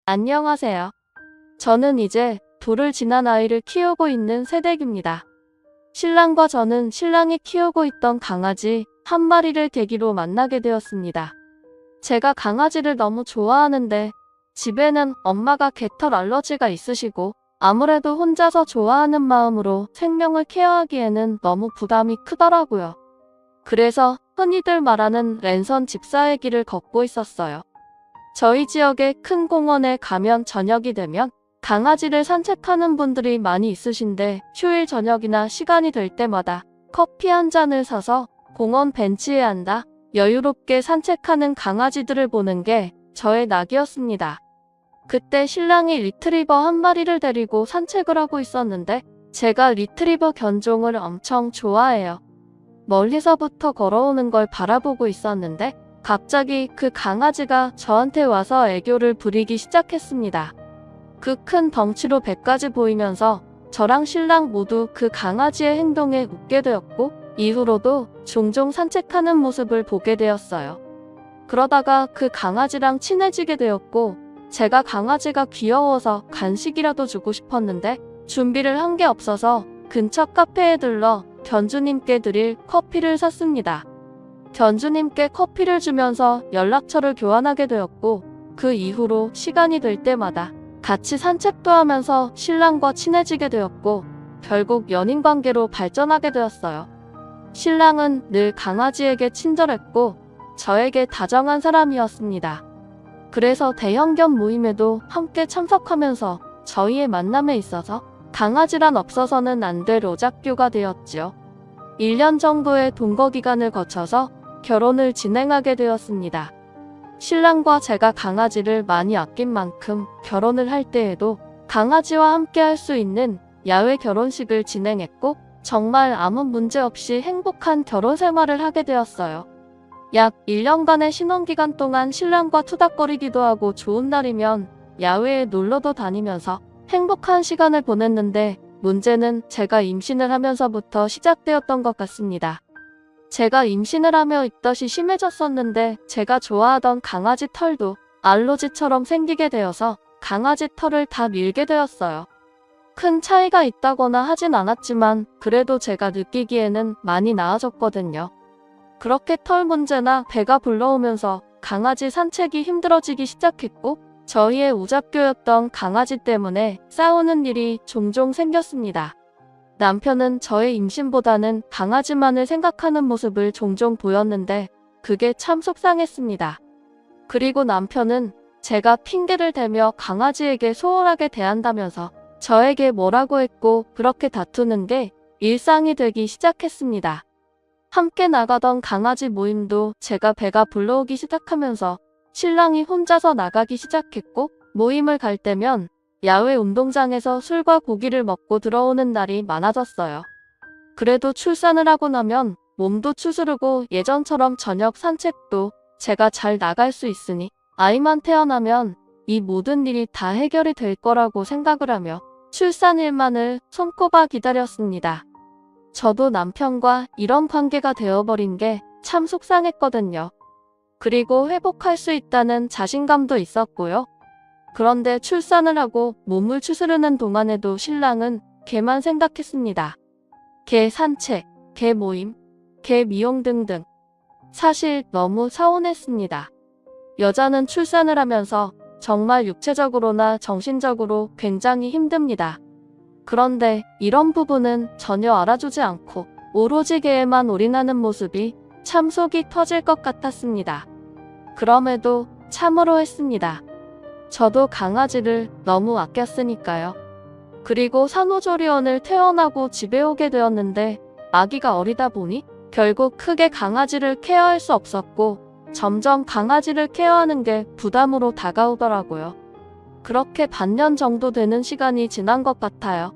안녕하세요. 저는 이제 돌을 지난 아이를 키우고 있는 새댁입니다. 신랑과 저는 신랑이 키우고 있던 강아지 한 마리를 계기로 만나게 되었습니다. 제가 강아지를 너무 좋아하는데 집에는 엄마가 개털 알러지가 있으시고 아무래도 혼자서 좋아하는 마음으로 생명을 케어하기에는 너무 부담이 크더라고요. 그래서 흔히들 말하는 랜선 집사의 길을 걷고 있었어요. 저희 지역의 큰 공원에 가면 저녁이 되면 강아지를 산책하는 분들이 많이 있으신데 휴일 저녁이나 시간이 될 때마다 커피 한 잔을 사서 공원 벤치에 앉아 여유롭게 산책하는 강아지들을 보는 게 저의 낙이었습니다. 그때 신랑이 리트리버 한 마리를 데리고 산책을 하고 있었는데 제가 리트리버 견종을 엄청 좋아해요. 멀리서부터 걸어오는 걸 바라보고 있었는데 갑자기 그 강아지가 저한테 와서 애교를 부리기 시작했습니다. 그 큰 덩치로 배까지 보이면서 저랑 신랑 모두 그 강아지의 행동에 웃게 되었고 이후로도 종종 산책하는 모습을 보게 되었어요. 그러다가 그 강아지랑 친해지게 되었고 제가 강아지가 귀여워서 간식이라도 주고 싶었는데 준비를 한 게 없어서 근처 카페에 들러 견주님께 드릴 커피를 샀습니다. 견주님께 커피를 주면서 연락처를 교환하게 되었고 그 이후로 시간이 될 때마다 같이 산책도 하면서 신랑과 친해지게 되었고 결국 연인관계로 발전하게 되었어요. 신랑은 늘 강아지에게 친절했고 저에게 다정한 사람이었습니다. 그래서 대형견 모임에도 함께 참석하면서 저희의 만남에 있어서 강아지란 없어서는 안 될 오작교가 되었지요. 1년 정도의 동거 기간을 거쳐서 결혼을 진행하게 되었습니다. 신랑과 제가 강아지를 많이 아낀 만큼 결혼을 할 때에도 강아지와 함께 할 수 있는 야외 결혼식을 진행했고 정말 아무 문제 없이 행복한 결혼 생활을 하게 되었어요. 약 1년간의 신혼기간 동안 신랑과 투닥거리기도 하고 좋은 날이면 야외에 놀러도 다니면서 행복한 시간을 보냈는데 문제는 제가 임신을 하면서부터 시작되었던 것 같습니다. 제가 임신을 하며 입덧이 심해졌었는데 제가 좋아하던 강아지 털도 알러지처럼 생기게 되어서 강아지 털을 다 밀게 되었어요. 큰 차이가 있다거나 하진 않았지만 그래도 제가 느끼기에는 많이 나아졌거든요. 그렇게 털 문제나 배가 불러오면서 강아지 산책이 힘들어지기 시작했고 저희의 오작교였던 강아지 때문에 싸우는 일이 종종 생겼습니다. 남편은 저의 임신보다는 강아지만을 생각하는 모습을 종종 보였는데 그게 참 속상했습니다. 그리고 남편은 제가 핑계를 대며 강아지에게 소홀하게 대한다면서 저에게 뭐라고 했고 그렇게 다투는 게 일상이 되기 시작했습니다. 함께 나가던 강아지 모임도 제가 배가 불러오기 시작하면서 신랑이 혼자서 나가기 시작했고 모임을 갈 때면 야외 운동장에서 술과 고기를 먹고 들어오는 날이 많아졌어요. 그래도 출산을 하고 나면 몸도 추스르고 예전처럼 저녁 산책도 제가 잘 나갈 수 있으니 아이만 태어나면 이 모든 일이 다 해결이 될 거라고 생각을 하며 출산일만을 손꼽아 기다렸습니다. 저도 남편과 이런 관계가 되어버린 게 참 속상했거든요. 그리고 회복할 수 있다는 자신감도 있었고요. 그런데 출산을 하고 몸을 추스르는 동안에도 신랑은 개만 생각했습니다. 개 산책, 개 모임, 개 미용 등등. 사실 너무 서운했습니다. 여자는 출산을 하면서 정말 육체적으로나 정신적으로 굉장히 힘듭니다. 그런데 이런 부분은 전혀 알아주지 않고 오로지 개에만 올인하는 모습이 참 속이 터질 것 같았습니다. 그럼에도 참으로 했습니다. 저도 강아지를 너무 아꼈으니까요. 그리고 산후조리원을 퇴원하고 집에 오게 되었는데 아기가 어리다 보니 결국 크게 강아지를 케어할 수 없었고 점점 강아지를 케어하는 게 부담으로 다가오더라고요. 그렇게 반년 정도 되는 시간이 지난 것 같아요.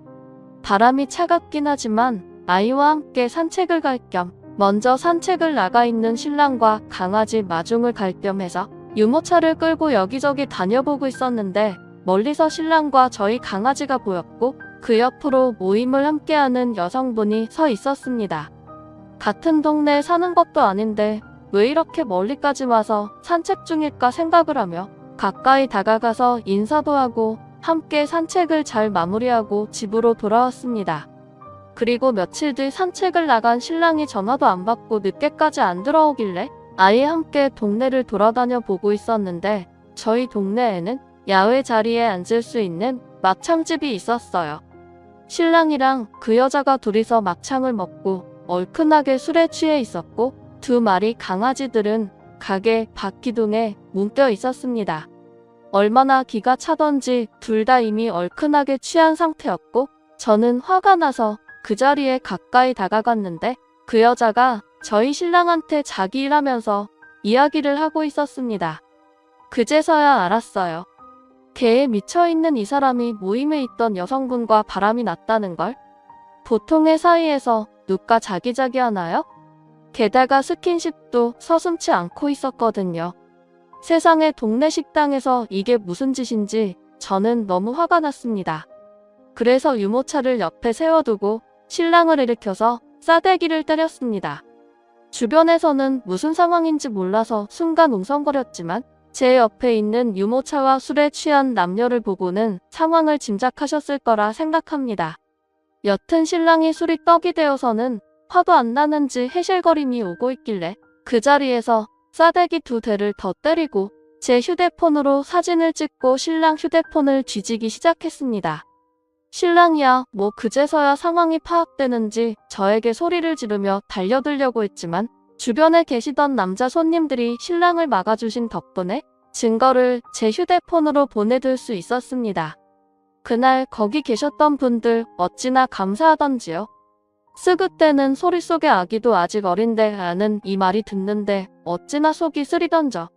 바람이 차갑긴 하지만 아이와 함께 산책을 갈 겸 먼저 산책을 나가 있는 신랑과 강아지 마중을 갈 겸 해서 유모차를 끌고 여기저기 다녀보고 있었는데 멀리서 신랑과 저희 강아지가 보였고 그 옆으로 모임을 함께하는 여성분이 서 있었습니다. 같은 동네에 사는 것도 아닌데 왜 이렇게 멀리까지 와서 산책 중일까 생각을 하며 가까이 다가가서 인사도 하고 함께 산책을 잘 마무리하고 집으로 돌아왔습니다. 그리고 며칠 뒤 산책을 나간 신랑이 전화도 안 받고 늦게까지 안 들어오길래 아예 함께 동네를 돌아다녀 보고 있었는데 저희 동네에는 야외 자리에 앉을 수 있는 막창집이 있었어요. 신랑이랑 그 여자가 둘이서 막창을 먹고 얼큰하게 술에 취해 있었고 두 마리 강아지들은 가게 바퀴등에 묶여 있었습니다. 얼마나 기가 차던지 둘 다 이미 얼큰하게 취한 상태였고 저는 화가 나서 그 자리에 가까이 다가갔는데 그 여자가 저희 신랑한테 자기 일하면서 이야기를 하고 있었습니다. 그제서야 알았어요. 개에 미쳐있는 이 사람이 모임에 있던 여성분과 바람이 났다는 걸. 보통의 사이에서 누가 자기자기 하나요? 게다가 스킨십도 서슴지 않고 있었거든요. 세상에 동네 식당에서 이게 무슨 짓인지 저는 너무 화가 났습니다. 그래서 유모차를 옆에 세워두고 신랑을 일으켜서 싸대기를 때렸습니다. 주변에서는 무슨 상황인지 몰라서 순간 웅성거렸지만 제 옆에 있는 유모차와 술에 취한 남녀를 보고는 상황을 짐작하셨을 거라 생각합니다. 여튼 신랑이 술이 떡이 되어서는 화도 안 나는지 해실거림이 오고 있길래 그 자리에서 싸대기 2대를 더 때리고 제 휴대폰으로 사진을 찍고 신랑 휴대폰을 뒤지기 시작했습니다. 신랑이야 뭐 그제서야 상황이 파악되는지 저에게 소리를 지르며 달려들려고 했지만 주변에 계시던 남자 손님들이 신랑을 막아주신 덕분에 증거를 제 휴대폰으로 보내둘 수 있었습니다. 그날 거기 계셨던 분들 어찌나 감사하던지요. 쓰그 때는 소리 속의 아기도 아직 어린데 라는 이 말이 듣는데 어찌나 속이 쓰리던져.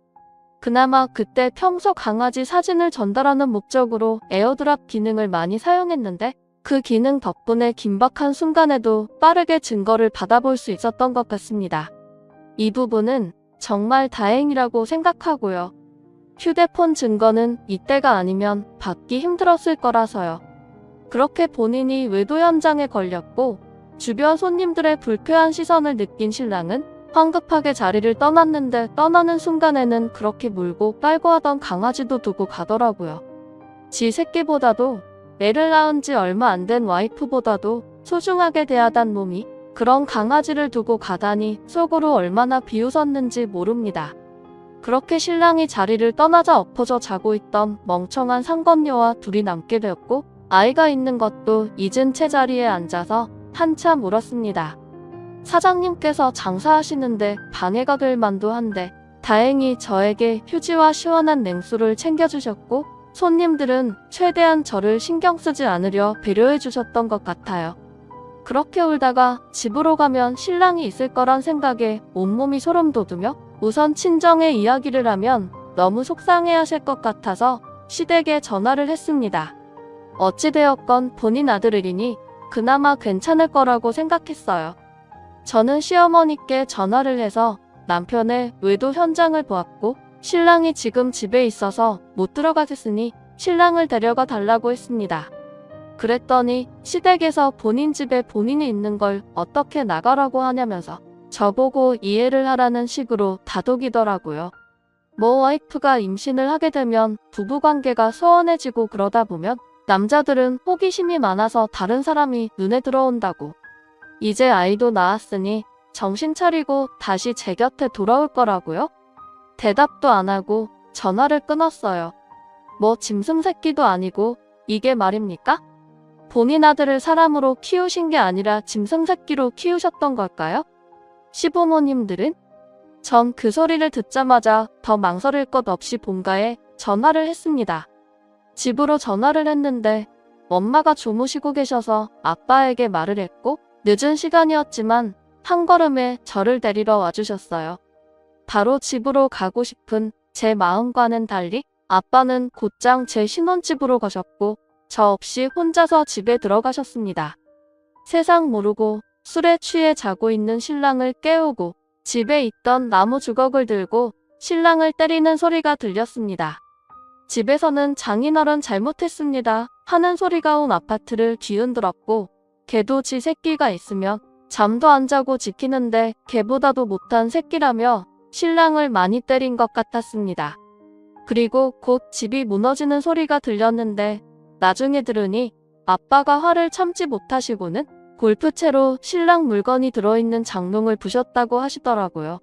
그나마 그때 평소 강아지 사진을 전달하는 목적으로 에어드랍 기능을 많이 사용했는데 그 기능 덕분에 긴박한 순간에도 빠르게 증거를 받아볼 수 있었던 것 같습니다. 이 부분은 정말 다행이라고 생각하고요. 휴대폰 증거는 이때가 아니면 받기 힘들었을 거라서요. 그렇게 본인이 외도 현장에 걸렸고 주변 손님들의 불쾌한 시선을 느낀 신랑은 황급하게 자리를 떠났는데 떠나는 순간에는 그렇게 물고 빨고 하던 강아지도 두고 가더라고요. 지 새끼보다도 애를 낳은 지 얼마 안 된 와이프보다도 소중하게 대하던 몸이 그런 강아지를 두고 가다니 속으로 얼마나 비웃었는지 모릅니다. 그렇게 신랑이 자리를 떠나자 엎어져 자고 있던 멍청한 상검녀와 둘이 남게 되었고 아이가 있는 것도 잊은 채 자리에 앉아서 한참 울었습니다. 사장님께서 장사하시는데 방해가 될 만도 한데 다행히 저에게 휴지와 시원한 냉수를 챙겨주셨고 손님들은 최대한 저를 신경 쓰지 않으려 배려해 주셨던 것 같아요. 그렇게 울다가 집으로 가면 신랑이 있을 거란 생각에 온몸이 소름 돋으며 우선 친정에 이야기를 하면 너무 속상해하실 것 같아서 시댁에 전화를 했습니다. 어찌되었건 본인 아들이니 그나마 괜찮을 거라고 생각했어요. 저는 시어머니께 전화를 해서 남편의 외도 현장을 보았고 신랑이 지금 집에 있어서 못 들어가겠으니 신랑을 데려가 달라고 했습니다. 그랬더니 시댁에서 본인 집에 본인이 있는 걸 어떻게 나가라고 하냐면서 저보고 이해를 하라는 식으로 다독이더라고요. 뭐 와이프가 임신을 하게 되면 부부관계가 소원해지고 그러다 보면 남자들은 호기심이 많아서 다른 사람이 눈에 들어온다고. 이제 아이도 낳았으니 정신 차리고 다시 제 곁에 돌아올 거라고요? 대답도 안 하고 전화를 끊었어요. 뭐 짐승 새끼도 아니고 이게 말입니까? 본인 아들을 사람으로 키우신 게 아니라 짐승 새끼로 키우셨던 걸까요? 시부모님들은? 전 그 소리를 듣자마자 더 망설일 것 없이 본가에 전화를 했습니다. 집으로 전화를 했는데 엄마가 주무시고 계셔서 아빠에게 말을 했고 늦은 시간이었지만 한 걸음에 저를 데리러 와주셨어요. 바로 집으로 가고 싶은 제 마음과는 달리 아빠는 곧장 제 신혼집으로 가셨고 저 없이 혼자서 집에 들어가셨습니다. 세상 모르고 술에 취해 자고 있는 신랑을 깨우고 집에 있던 나무 주걱을 들고 신랑을 때리는 소리가 들렸습니다. 집에서는 장인어른 잘못했습니다 하는 소리가 온 아파트를 뒤흔들었고 개도 지 새끼가 있으면 잠도 안 자고 지키는데 개보다도 못한 새끼라며 신랑을 많이 때린 것 같았습니다. 그리고 곧 집이 무너지는 소리가 들렸는데 나중에 들으니 아빠가 화를 참지 못하시고는 골프채로 신랑 물건이 들어있는 장롱을 부셨다고 하시더라고요.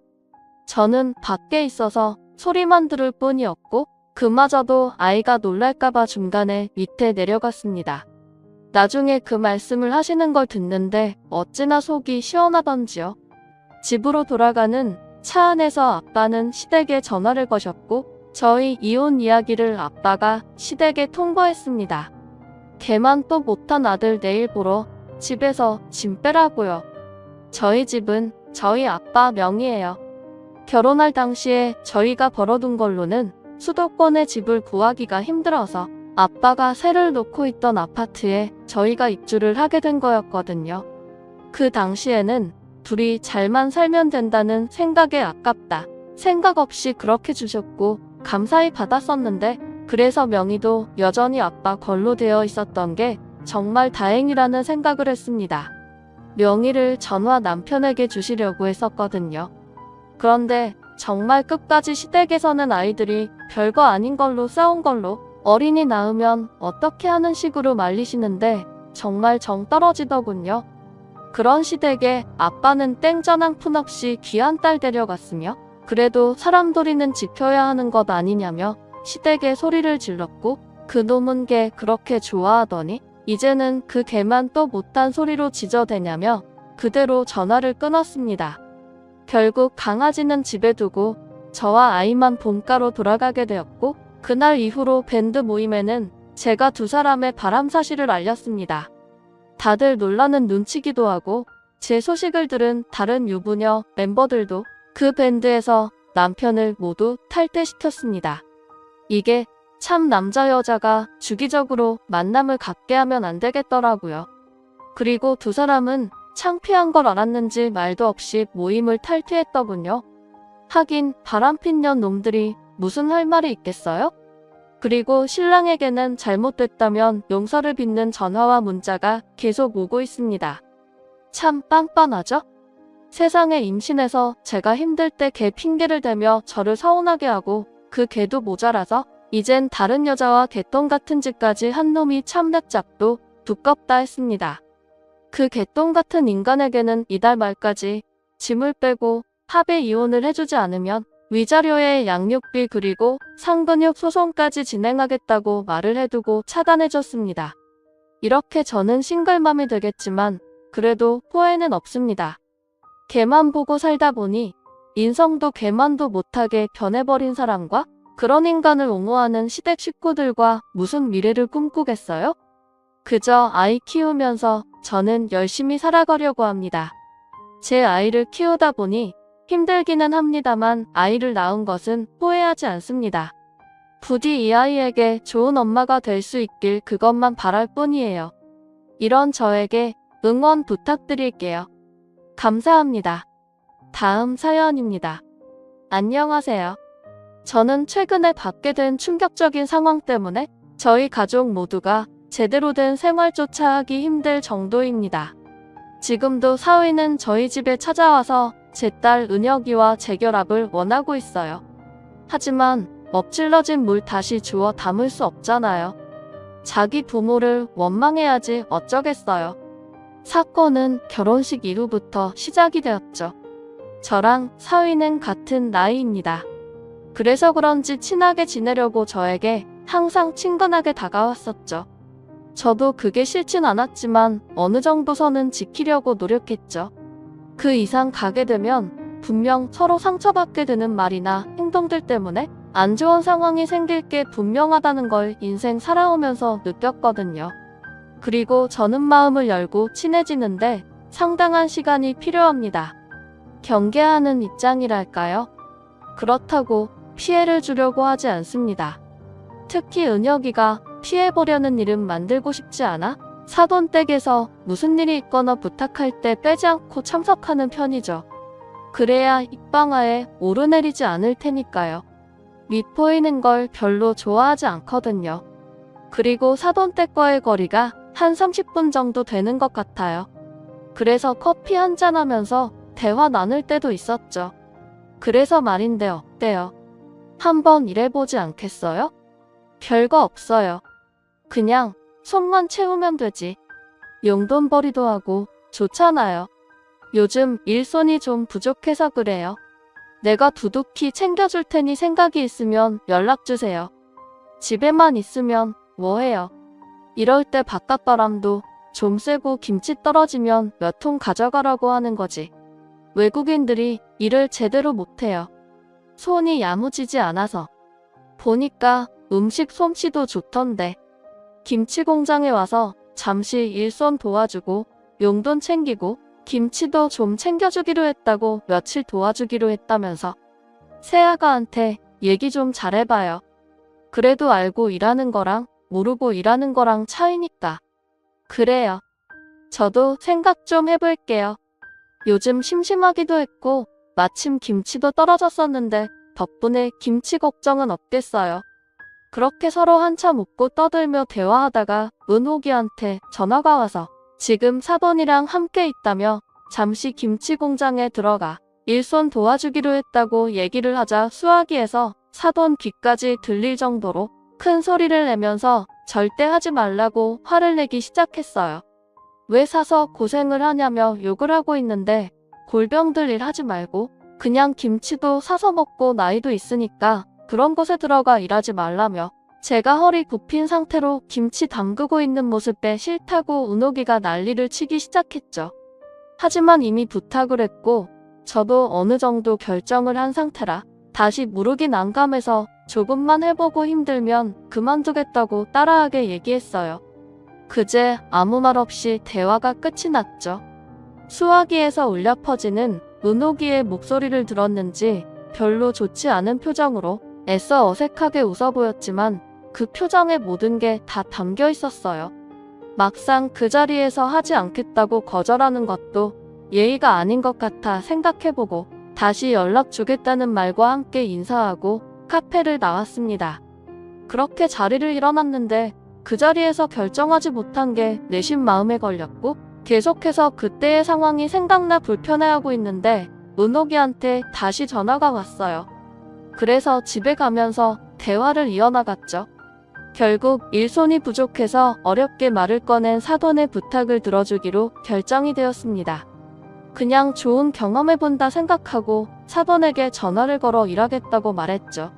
저는 밖에 있어서 소리만 들을 뿐이었고 그마저도 아이가 놀랄까봐 중간에 밑에 내려갔습니다. 나중에 그 말씀을 하시는 걸 듣는데 어찌나 속이 시원하던지요. 집으로 돌아가는 차 안에서 아빠는 시댁에 전화를 거셨고 저희 이혼 이야기를 아빠가 시댁에 통보했습니다. 걔만 또 못한 아들 내일 보러 집에서 짐 빼라고요. 저희 집은 저희 아빠 명의예요. 결혼할 당시에 저희가 벌어둔 걸로는 수도권에 집을 구하기가 힘들어서 아빠가 세를 놓고 있던 아파트에 저희가 입주를 하게 된 거였거든요. 그 당시에는 둘이 잘만 살면 된다는 생각에 아깝다. 생각 없이 그렇게 주셨고 감사히 받았었는데 그래서 명의도 여전히 아빠 걸로 되어 있었던 게 정말 다행이라는 생각을 했습니다. 명의를 전화 남편에게 주시려고 했었거든요. 그런데 정말 끝까지 시댁에서는 아이들이 별거 아닌 걸로 싸운 걸로 어린이 낳으면 어떻게 하는 식으로 말리시는데 정말 정 떨어지더군요. 그런 시댁에 아빠는 땡전 한 푼 없이 귀한 딸 데려갔으며 그래도 사람 도리는 지켜야 하는 것 아니냐며 시댁에 소리를 질렀고 그놈은 걔 그렇게 좋아하더니 이제는 그 걔만 또 못한 소리로 지저대냐며 그대로 전화를 끊었습니다. 결국 강아지는 집에 두고 저와 아이만 본가로 돌아가게 되었고 그날 이후로 밴드 모임에는 제가 두 사람의 바람 사실을 알렸습니다. 다들 놀라는 눈치기도 하고 제 소식을 들은 다른 유부녀 멤버들도 그 밴드에서 남편을 모두 탈퇴시켰습니다. 이게 참 남자 여자가 주기적으로 만남을 갖게 하면 안 되겠더라고요. 그리고 두 사람은 창피한 걸 알았는지 말도 없이 모임을 탈퇴했더군요. 하긴 바람핀 년 놈들이 무슨 할 말이 있겠어요? 그리고 신랑에게는 잘못됐다면 용서를 빚는 전화와 문자가 계속 오고 있습니다. 참 빤빤하죠? 세상에 임신해서 제가 힘들 때 걔 핑계를 대며 저를 서운하게 하고 그 걔도 모자라서 이젠 다른 여자와 개똥 같은 짓까지 한 놈이 참 낯짝도 두껍다 했습니다. 그 개똥 같은 인간에게는 이달 말까지 짐을 빼고 합의 이혼을 해주지 않으면 위자료에 양육비 그리고 상근육 소송까지 진행하겠다고 말을 해두고 차단해줬습니다. 이렇게 저는 싱글맘이 되겠지만 그래도 후회는 없습니다. 걔만 보고 살다 보니 인성도 걔만도 못하게 변해버린 사람과 그런 인간을 옹호하는 시댁 식구들과 무슨 미래를 꿈꾸겠어요? 그저 아이 키우면서 저는 열심히 살아가려고 합니다. 제 아이를 키우다 보니 힘들기는 합니다만 아이를 낳은 것은 후회하지 않습니다. 부디 이 아이에게 좋은 엄마가 될 수 있길 그것만 바랄 뿐이에요. 이런 저에게 응원 부탁드릴게요. 감사합니다. 다음 사연입니다. 안녕하세요. 저는 최근에 받게 된 충격적인 상황 때문에 저희 가족 모두가 제대로 된 생활조차 하기 힘들 정도입니다. 지금도 사위는 저희 집에 찾아와서 제 딸 은혁이와 재결합을 원하고 있어요. 하지만 엎질러진 물 다시 주워 담을 수 없잖아요. 자기 부모를 원망해야지 어쩌겠어요. 사건은 결혼식 이후부터 시작이 되었죠. 저랑 사위는 같은 나이입니다. 그래서 그런지 친하게 지내려고 저에게 항상 친근하게 다가왔었죠. 저도 그게 싫진 않았지만 어느 정도 선은 지키려고 노력했죠. 그 이상 가게 되면 분명 서로 상처받게 되는 말이나 행동들 때문에 안 좋은 상황이 생길 게 분명하다는 걸 인생 살아오면서 느꼈거든요. 그리고 저는 마음을 열고 친해지는데 상당한 시간이 필요합니다. 경계하는 입장이랄까요? 그렇다고 피해를 주려고 하지 않습니다. 특히 은혁이가 피해보려는 일은 만들고 싶지 않아 사돈댁에서 무슨 일이 있거나 부탁할 때 빼지 않고 참석하는 편이죠. 그래야 입방아에 오르내리지 않을 테니까요. 윗보이는 걸 별로 좋아하지 않거든요. 그리고 사돈댁과의 거리가 한 30분 정도 되는 것 같아요. 그래서 커피 한잔 하면서 대화 나눌 때도 있었죠. 그래서 말인데 어때요? 한번 일해보지 않겠어요? 별거 없어요. 그냥 속만 채우면 되지. 용돈벌이도 하고 좋잖아요. 요즘 일손이 좀 부족해서 그래요. 내가 두둑히 챙겨줄 테니 생각이 있으면 연락주세요. 집에만 있으면 뭐해요. 이럴 때 바깥바람도 좀 쐬고 김치 떨어지면 몇 통 가져가라고 하는 거지. 외국인들이 일을 제대로 못해요. 손이 야무지지 않아서. 보니까 음식 솜씨도 좋던데. 김치 공장에 와서 잠시 일손 도와주고 용돈 챙기고 김치도 좀 챙겨주기로 했다고 며칠 도와주기로 했다면서. 새아가한테 얘기 좀 잘해봐요. 그래도 알고 일하는 거랑 모르고 일하는 거랑 차이니까. 그래요. 저도 생각 좀 해볼게요. 요즘 심심하기도 했고 마침 김치도 떨어졌었는데 덕분에 김치 걱정은 없겠어요. 그렇게 서로 한참 웃고 떠들며 대화하다가 은옥이한테 전화가 와서 지금 사돈이랑 함께 있다며 잠시 김치 공장에 들어가 일손 도와주기로 했다고 얘기를 하자 수화기에서 사돈 귀까지 들릴 정도로 큰 소리를 내면서 절대 하지 말라고 화를 내기 시작했어요. 왜 사서 고생을 하냐며 욕을 하고 있는데 골병들 일 하지 말고 그냥 김치도 사서 먹고 나이도 있으니까 그런 곳에 들어가 일하지 말라며 제가 허리 굽힌 상태로 김치 담그고 있는 모습에 싫다고 은옥이가 난리를 치기 시작했죠. 하지만 이미 부탁을 했고 저도 어느 정도 결정을 한 상태라 다시 무르기 난감해서 조금만 해보고 힘들면 그만두겠다고 따라하게 얘기했어요. 그제 아무 말 없이 대화가 끝이 났죠. 수화기에서 울려 퍼지는 은옥이의 목소리를 들었는지 별로 좋지 않은 표정으로 애써 어색하게 웃어 보였지만 그 표정에 모든 게 다 담겨 있었어요. 막상 그 자리에서 하지 않겠다고 거절하는 것도 예의가 아닌 것 같아 생각해보고 다시 연락 주겠다는 말과 함께 인사하고 카페를 나왔습니다. 그렇게 자리를 일어났는데 그 자리에서 결정하지 못한 게 내심 마음에 걸렸고 계속해서 그때의 상황이 생각나 불편해하고 있는데 은옥이한테 다시 전화가 왔어요. 그래서 집에 가면서 대화를 이어나갔죠. 결국 일손이 부족해서 어렵게 말을 꺼낸 사돈의 부탁을 들어주기로 결정이 되었습니다. 그냥 좋은 경험해본다 생각하고 사돈에게 전화를 걸어 일하겠다고 말했죠.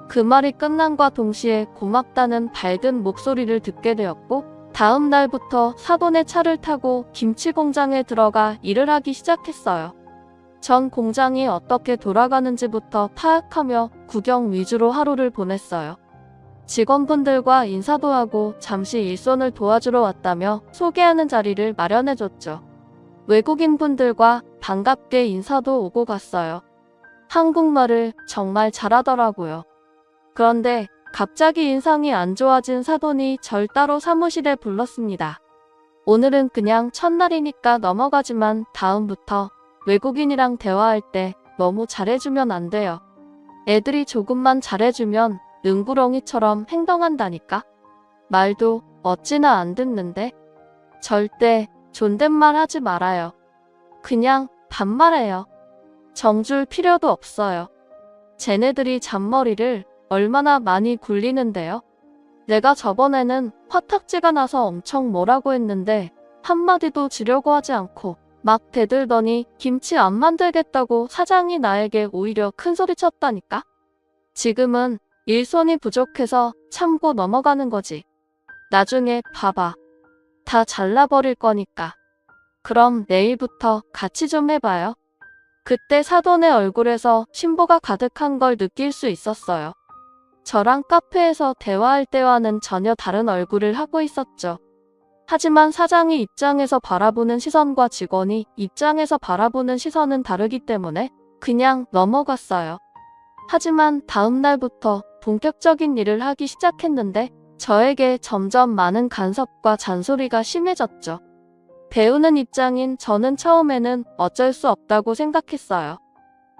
그 말이 끝남과 동시에 고맙다는 밝은 목소리를 듣게 되었고 다음 날부터 사돈의 차를 타고 김치 공장에 들어가 일을 하기 시작했어요. 전 공장이 어떻게 돌아가는지부터 파악하며 구경 위주로 하루를 보냈어요. 직원분들과 인사도 하고 잠시 일손을 도와주러 왔다며 소개하는 자리를 마련해줬죠. 외국인분들과 반갑게 인사도 오고 갔어요. 한국말을 정말 잘하더라고요. 그런데 갑자기 인상이 안 좋아진 사돈이 절 따로 사무실에 불렀습니다. 오늘은 그냥 첫날이니까 넘어가지만 다음부터 외국인이랑 대화할 때 너무 잘해주면 안 돼요. 애들이 조금만 잘해주면 능구렁이처럼 행동한다니까. 말도 어찌나 안 듣는데. 절대 존댓말 하지 말아요. 그냥 반말해요. 정줄 필요도 없어요. 쟤네들이 잔머리를 얼마나 많이 굴리는데요. 내가 저번에는 화탁지가 나서 엄청 뭐라고 했는데 한마디도 지려고 하지 않고 막 대들더니 김치 안 만들겠다고 사장이 나에게 오히려 큰소리 쳤다니까. 지금은 일손이 부족해서 참고 넘어가는 거지. 나중에 봐봐. 다 잘라버릴 거니까. 그럼 내일부터 같이 좀 해봐요. 그때 사돈의 얼굴에서 신보가 가득한 걸 느낄 수 있었어요. 저랑 카페에서 대화할 때와는 전혀 다른 얼굴을 하고 있었죠. 하지만 사장이 입장에서 바라보는 시선과 직원이 입장에서 바라보는 시선은 다르기 때문에 그냥 넘어갔어요. 하지만 다음 날부터 본격적인 일을 하기 시작했는데 저에게 점점 많은 간섭과 잔소리가 심해졌죠. 배우는 입장인 저는 처음에는 어쩔 수 없다고 생각했어요.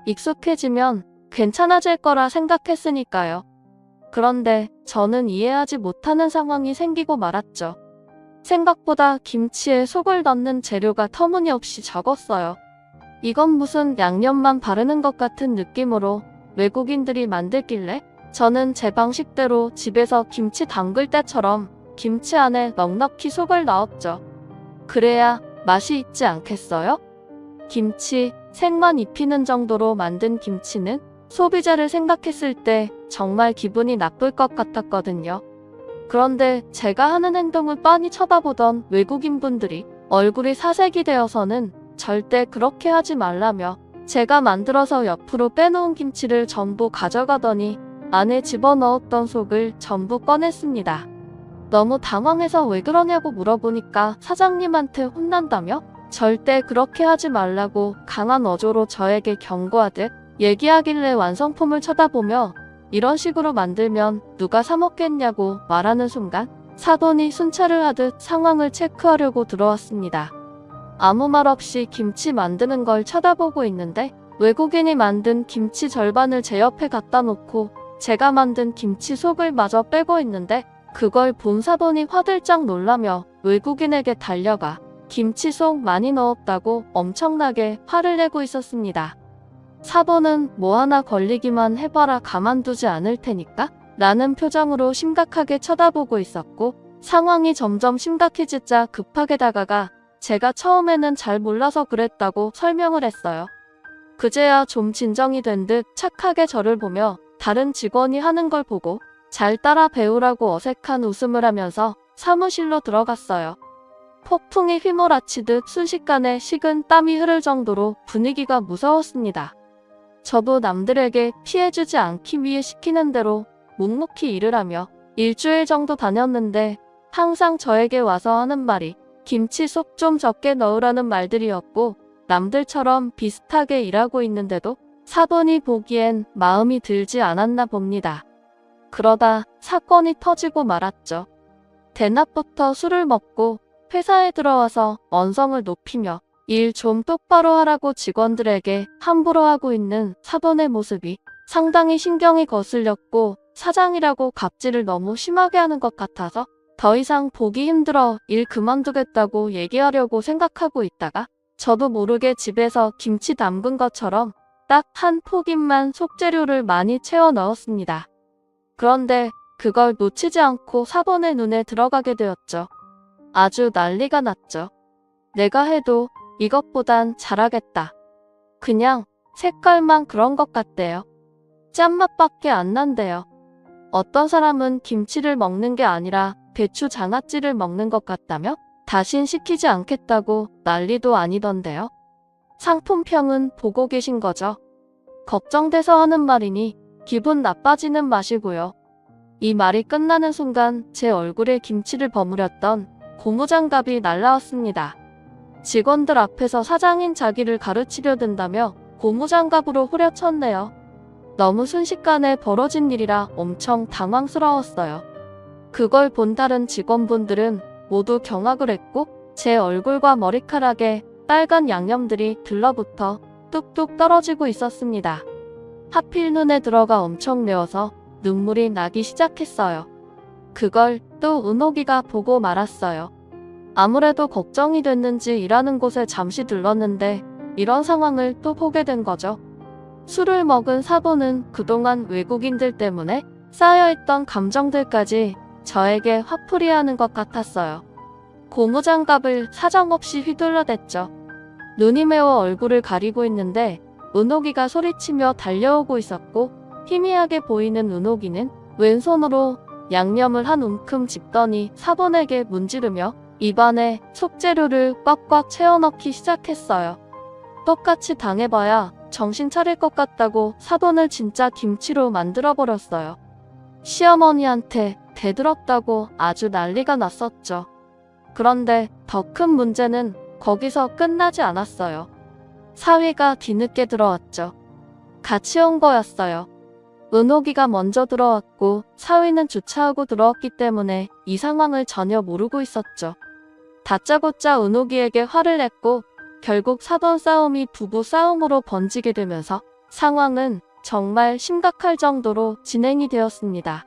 익숙해지면 괜찮아질 거라 생각했으니까요. 그런데 저는 이해하지 못하는 상황이 생기고 말았죠. 생각보다 김치에 속을 넣는 재료가 터무니없이 적었어요. 이건 무슨 양념만 바르는 것 같은 느낌으로 외국인들이 만들길래 저는 제 방식대로 집에서 김치 담글 때처럼 김치 안에 넉넉히 속을 넣었죠. 그래야 맛이 있지 않겠어요? 김치 색만 입히는 정도로 만든 김치는 소비자를 생각했을 때 정말 기분이 나쁠 것 같았거든요. 그런데 제가 하는 행동을 빤히 쳐다보던 외국인분들이 얼굴이 사색이 되어서는 절대 그렇게 하지 말라며 제가 만들어서 옆으로 빼놓은 김치를 전부 가져가더니 안에 집어넣었던 속을 전부 꺼냈습니다. 너무 당황해서 왜 그러냐고 물어보니까 사장님한테 혼난다며 절대 그렇게 하지 말라고 강한 어조로 저에게 경고하듯 얘기하길래 완성품을 쳐다보며 이런 식으로 만들면 누가 사 먹겠냐고 말하는 순간 사돈이 순찰을 하듯 상황을 체크하려고 들어왔습니다. 아무 말 없이 김치 만드는 걸 쳐다보고 있는데 외국인이 만든 김치 절반을 제 옆에 갖다 놓고 제가 만든 김치 속을 마저 빼고 있는데 그걸 본 사돈이 화들짝 놀라며 외국인에게 달려가 김치 속 많이 넣었다고 엄청나게 화를 내고 있었습니다. 사돈은 뭐 하나 걸리기만 해봐라 가만두지 않을 테니까 라는 표정으로 심각하게 쳐다보고 있었고 상황이 점점 심각해지자 급하게 다가가 제가 처음에는 잘 몰라서 그랬다고 설명을 했어요. 그제야 좀 진정이 된 듯 착하게 저를 보며 다른 직원이 하는 걸 보고 잘 따라 배우라고 어색한 웃음을 하면서 사무실로 들어갔어요. 폭풍이 휘몰아치듯 순식간에 식은 땀이 흐를 정도로 분위기가 무서웠습니다. 저도 남들에게 피해주지 않기 위해 시키는 대로 묵묵히 일을 하며 일주일 정도 다녔는데 항상 저에게 와서 하는 말이 김치 속 좀 적게 넣으라는 말들이었고 남들처럼 비슷하게 일하고 있는데도 사돈이 보기엔 마음이 들지 않았나 봅니다. 그러다 사건이 터지고 말았죠. 대낮부터 술을 먹고 회사에 들어와서 언성을 높이며 일 좀 똑바로 하라고 직원들에게 함부로 하고 있는 사돈의 모습이 상당히 신경이 거슬렸고 사장이라고 갑질을 너무 심하게 하는 것 같아서 더 이상 보기 힘들어 일 그만두겠다고 얘기하려고 생각하고 있다가 저도 모르게 집에서 김치 담근 것처럼 딱 한 포기만 속재료를 많이 채워 넣었습니다. 그런데 그걸 놓치지 않고 사돈의 눈에 들어가게 되었죠. 아주 난리가 났죠. 내가 해도 이것보단 잘하겠다. 그냥 색깔만 그런 것 같대요. 짠맛밖에 안 난대요. 어떤 사람은 김치를 먹는 게 아니라 배추 장아찌를 먹는 것 같다며 다신 시키지 않겠다고 난리도 아니던데요. 상품평은 보고 계신 거죠? 걱정돼서 하는 말이니 기분 나빠지는 마시고요. 이 말이 끝나는 순간 제 얼굴에 김치를 버무렸던 고무장갑이 날라왔습니다. 직원들 앞에서 사장인 자기를 가르치려 든다며 고무장갑으로 후려쳤네요. 너무 순식간에 벌어진 일이라 엄청 당황스러웠어요. 그걸 본 다른 직원분들은 모두 경악을 했고 제 얼굴과 머리카락에 빨간 양념들이 들러붙어 뚝뚝 떨어지고 있었습니다. 하필 눈에 들어가 엄청 매워서 눈물이 나기 시작했어요. 그걸 또 은옥이가 보고 말았어요. 아무래도 걱정이 됐는지 일하는 곳에 잠시 들렀는데 이런 상황을 또 보게 된 거죠. 술을 먹은 사돈은 그동안 외국인들 때문에 쌓여있던 감정들까지 저에게 화풀이하는 것 같았어요. 고무장갑을 사정없이 휘둘러댔죠. 눈이 매워 얼굴을 가리고 있는데 은옥이가 소리치며 달려오고 있었고 희미하게 보이는 은옥이는 왼손으로 양념을 한 움큼 집더니 사돈에게 문지르며 입안에 속재료를 꽉꽉 채워넣기 시작했어요. 똑같이 당해봐야 정신 차릴 것 같다고 사돈을 진짜 김치로 만들어버렸어요. 시어머니한테 대들었다고 아주 난리가 났었죠. 그런데 더 큰 문제는 거기서 끝나지 않았어요. 사위가 뒤늦게 들어왔죠. 같이 온 거였어요. 은옥이가 먼저 들어왔고 사위는 주차하고 들어왔기 때문에 이 상황을 전혀 모르고 있었죠. 다짜고짜 은옥이에게 화를 냈고 결국 사돈 싸움이 부부 싸움으로 번지게 되면서 상황은 정말 심각할 정도로 진행이 되었습니다.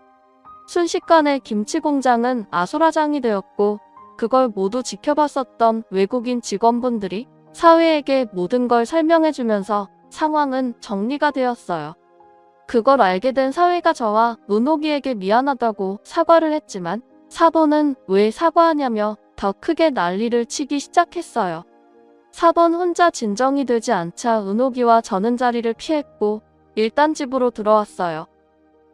순식간에 김치 공장은 아수라장이 되었고 그걸 모두 지켜봤었던 외국인 직원분들이 사위에게 모든 걸 설명해주면서 상황은 정리가 되었어요. 그걸 알게 된 사위가 저와 은옥이에게 미안하다고 사과를 했지만 사돈은 왜 사과하냐며 더 크게 난리를 치기 시작했어요. 사돈 혼자 진정이 되지 않자 은옥이와 저는 자리를 피했고 일단 집으로 들어왔어요.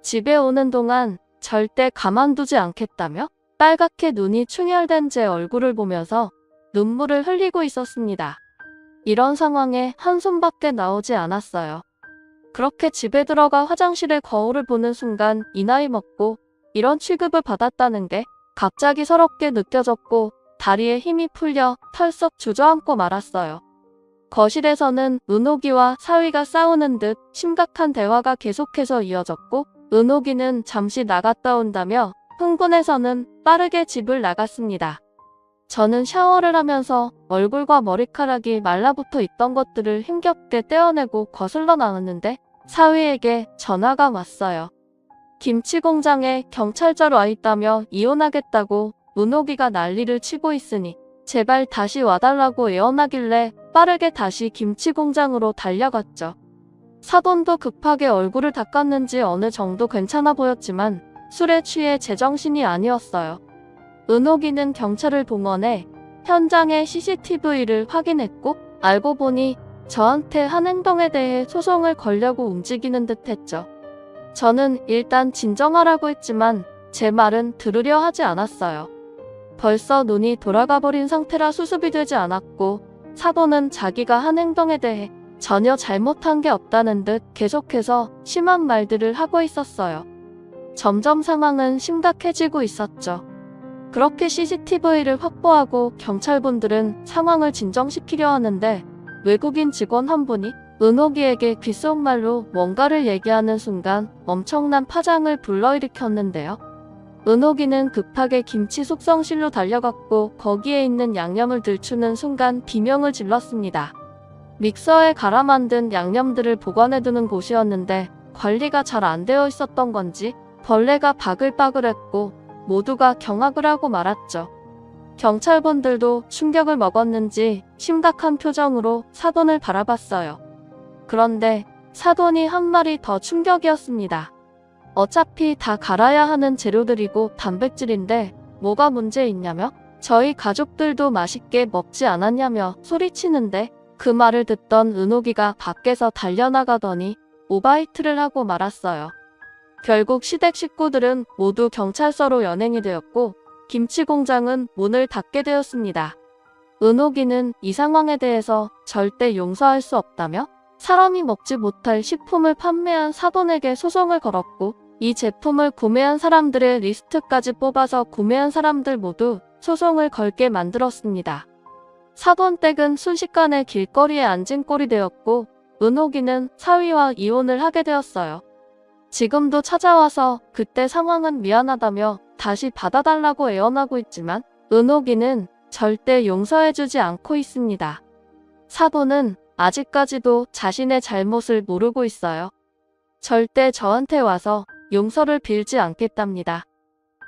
집에 오는 동안 절대 가만두지 않겠다며 빨갛게 눈이 충혈된 제 얼굴을 보면서 눈물을 흘리고 있었습니다. 이런 상황에 한숨밖에 나오지 않았어요. 그렇게 집에 들어가 화장실에 거울을 보는 순간 이 나이 먹고 이런 취급을 받았다는 게 갑자기 서럽게 느껴졌고 다리에 힘이 풀려 털썩 주저앉고 말았어요. 거실에서는 은옥이와 사위가 싸우는 듯 심각한 대화가 계속해서 이어졌고 은옥이는 잠시 나갔다 온다며 흥분해서는 빠르게 집을 나갔습니다. 저는 샤워를 하면서 얼굴과 머리카락이 말라붙어 있던 것들을 힘겹게 떼어내고 거슬러 나왔는데 사위에게 전화가 왔어요. 김치 공장에 경찰자로 와 있다며 이혼하겠다고 은옥이가 난리를 치고 있으니 제발 다시 와달라고 애원하길래 빠르게 다시 김치 공장으로 달려갔죠. 사돈도 급하게 얼굴을 닦았는지 어느 정도 괜찮아 보였지만 술에 취해 제정신이 아니었어요. 은옥이는 경찰을 동원해 현장의 CCTV를 확인했고 알고 보니 저한테 한 행동에 대해 소송을 걸려고 움직이는 듯 했죠. 저는 일단 진정하라고 했지만 제 말은 들으려 하지 않았어요. 벌써 눈이 돌아가 버린 상태라 수습이 되지 않았고 사돈은 자기가 한 행동에 대해 전혀 잘못한 게 없다는 듯 계속해서 심한 말들을 하고 있었어요. 점점 상황은 심각해지고 있었죠. 그렇게 CCTV를 확보하고 경찰분들은 상황을 진정시키려 하는데 외국인 직원 한 분이 은옥이에게 귓속말로 뭔가를 얘기하는 순간 엄청난 파장을 불러일으켰는데요. 은옥이는 급하게 김치 숙성실로 달려갔고 거기에 있는 양념을 들추는 순간 비명을 질렀습니다. 믹서에 갈아 만든 양념들을 보관해두는 곳이었는데 관리가 잘 안 되어 있었던 건지 벌레가 바글바글했고 모두가 경악을 하고 말았죠. 경찰분들도 충격을 먹었는지 심각한 표정으로 사돈을 바라봤어요. 그런데 사돈이 한 말이 더 충격이었습니다. 어차피 다 갈아야 하는 재료들이고 단백질인데 뭐가 문제 있냐며 저희 가족들도 맛있게 먹지 않았냐며 소리치는데 그 말을 듣던 은옥이가 밖에서 달려나가더니 오바이트를 하고 말았어요. 결국 시댁 식구들은 모두 경찰서로 연행이 되었고 김치 공장은 문을 닫게 되었습니다. 은옥이는 이 상황에 대해서 절대 용서할 수 없다며 사람이 먹지 못할 식품을 판매한 사돈에게 소송을 걸었고 이 제품을 구매한 사람들의 리스트까지 뽑아서 구매한 사람들 모두 소송을 걸게 만들었습니다. 사돈 댁은 순식간에 길거리에 앉은 꼴이 되었고 은옥이는 사위와 이혼을 하게 되었어요. 지금도 찾아와서 그때 상황은 미안하다며 다시 받아달라고 애원하고 있지만 은옥이는 절대 용서해주지 않고 있습니다. 사돈은 아직까지도 자신의 잘못을 모르고 있어요. 절대 저한테 와서 용서를 빌지 않겠답니다.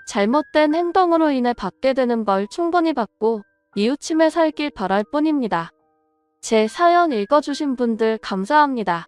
잘못된 행동으로 인해 받게 되는 벌 충분히 받고 이웃침에 살길 바랄 뿐입니다. 제 사연 읽어주신 분들 감사합니다.